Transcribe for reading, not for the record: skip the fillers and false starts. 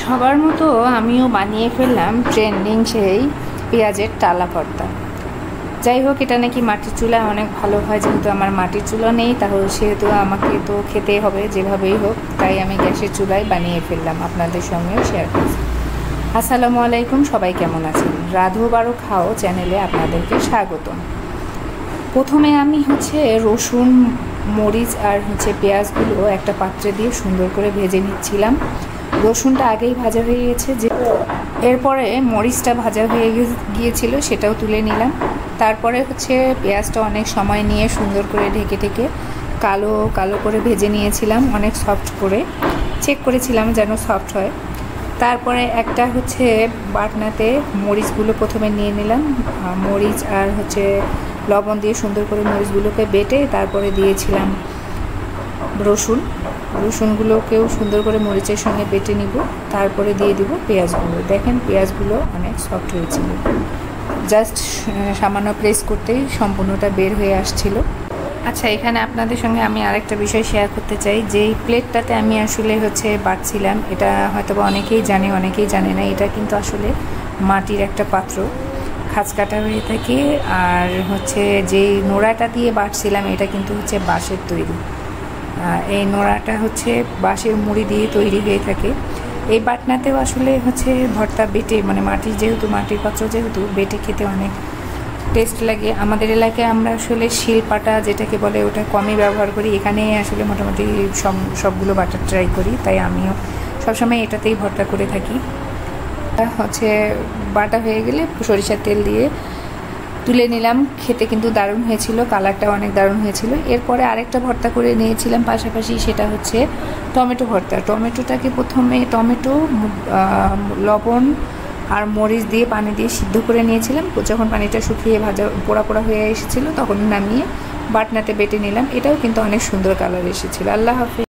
সবার মতো আমিও বানিয়ে ফেললাম ট্রেন্ডিং সেই পেঁয়াজের টালা ভর্তা। যাই হোক, এটা নাকি মাটির চুলায় অনেক ভালো হয়। যেহেতু আমার মাটির চুলা নেই, তাহলে সেহেতু আমাকে তো খেতে হবে যেভাবেই হোক, তাই আমি গ্যাসের চুলায় বানিয়ে ফেললাম, আপনাদের সঙ্গেও শেয়ার করছি। আসসালামু আলাইকুম, সবাই কেমন আছেন? রাধু বারো খাও চ্যানেলে আপনাদেরকে স্বাগতম। প্রথমে আমি রসুন, মরিচ আর পেঁয়াজগুলো একটা পাত্রে দিয়ে সুন্দর করে ভেজে নিচ্ছিলাম। রসুনটা আগেই ভাজা হয়ে গেছে, যে এরপরে মরিচটা ভাজা হয়ে গিয়েছিল, সেটাও তুলে নিলাম। তারপরে পেঁয়াজটা অনেক সময় নিয়ে সুন্দর করে ঢেকে ঢেকে কালো কালো করে ভেজে নিয়েছিলাম, অনেক সফট করে চেক করেছিলাম যেন সফট হয়। তারপরে একটা বাটনাতে মরিচগুলো প্রথমে নিয়ে নিলাম, মরিচ আর লবণ দিয়ে সুন্দর করে মরিচগুলোকে বেটে তারপরে দিয়েছিলাম রসুনগুলোকেও সুন্দর করে মরিচের সঙ্গে বেটে নিব। তারপরে দিয়ে দিব পেঁয়াজগুলো। দেখেন পেঁয়াজগুলো অনেক সফট হয়েছিল, জাস্ট সামান্য প্রেস করতেই সম্পূর্ণটা বের হয়ে আসছিল। আচ্ছা, এখানে আপনাদের সঙ্গে আমি আরেকটা বিষয় শেয়ার করতে চাই। যেই প্লেটটাতে আমি বাটছিলাম, এটা হয়তো বা অনেকেই জানে, অনেকেই জানে না। এটা কিন্তু আসলে মাটির একটা পাত্র, খাঁজ কাটা হয়ে থাকে। আর যেই নোড়াটা দিয়ে বাটছিলাম, এটা কিন্তু বাঁশের তৈরি। এই নোড়াটা বাঁশের মুড়ি দিয়ে তৈরি হয়ে থাকে। এই বাটনাতেও আসলে ভর্তা বেটে, মানে মাটির পাত্র যেহেতু, বেটে খেতে অনেক টেস্ট লাগে। আমাদের এলাকায় আমরা শিলপাটা যেটাকে বলে, ওটা কমই ব্যবহার করি। এখানে মোটামুটি সবগুলো বাটার ট্রাই করি, তাই আমিও সবসময় এটাতেই ভর্তা করে থাকি। বাটা হয়ে গেলে সরিষার তেল দিয়ে তুলে নিলাম। খেতে কিন্তু দারুণ হয়েছিল, কালারটাও অনেক দারুণ হয়েছিল। এরপরে আরেকটা ভর্তা করে নিয়েছিলাম পাশাপাশি, সেটা টমেটো ভর্তা। টমেটোটাকে প্রথমে লবণ আর মরিচ দিয়ে পানি দিয়ে সিদ্ধ করে নিয়েছিলাম। যখন পানিটা শুকিয়ে পোড়া পোড়া হয়ে এসেছিলো, তখন নামিয়ে বাটনাতে বেটে নিলাম। এটাও কিন্তু অনেক সুন্দর কালার এসেছিলো। আল্লাহ হাফেজ।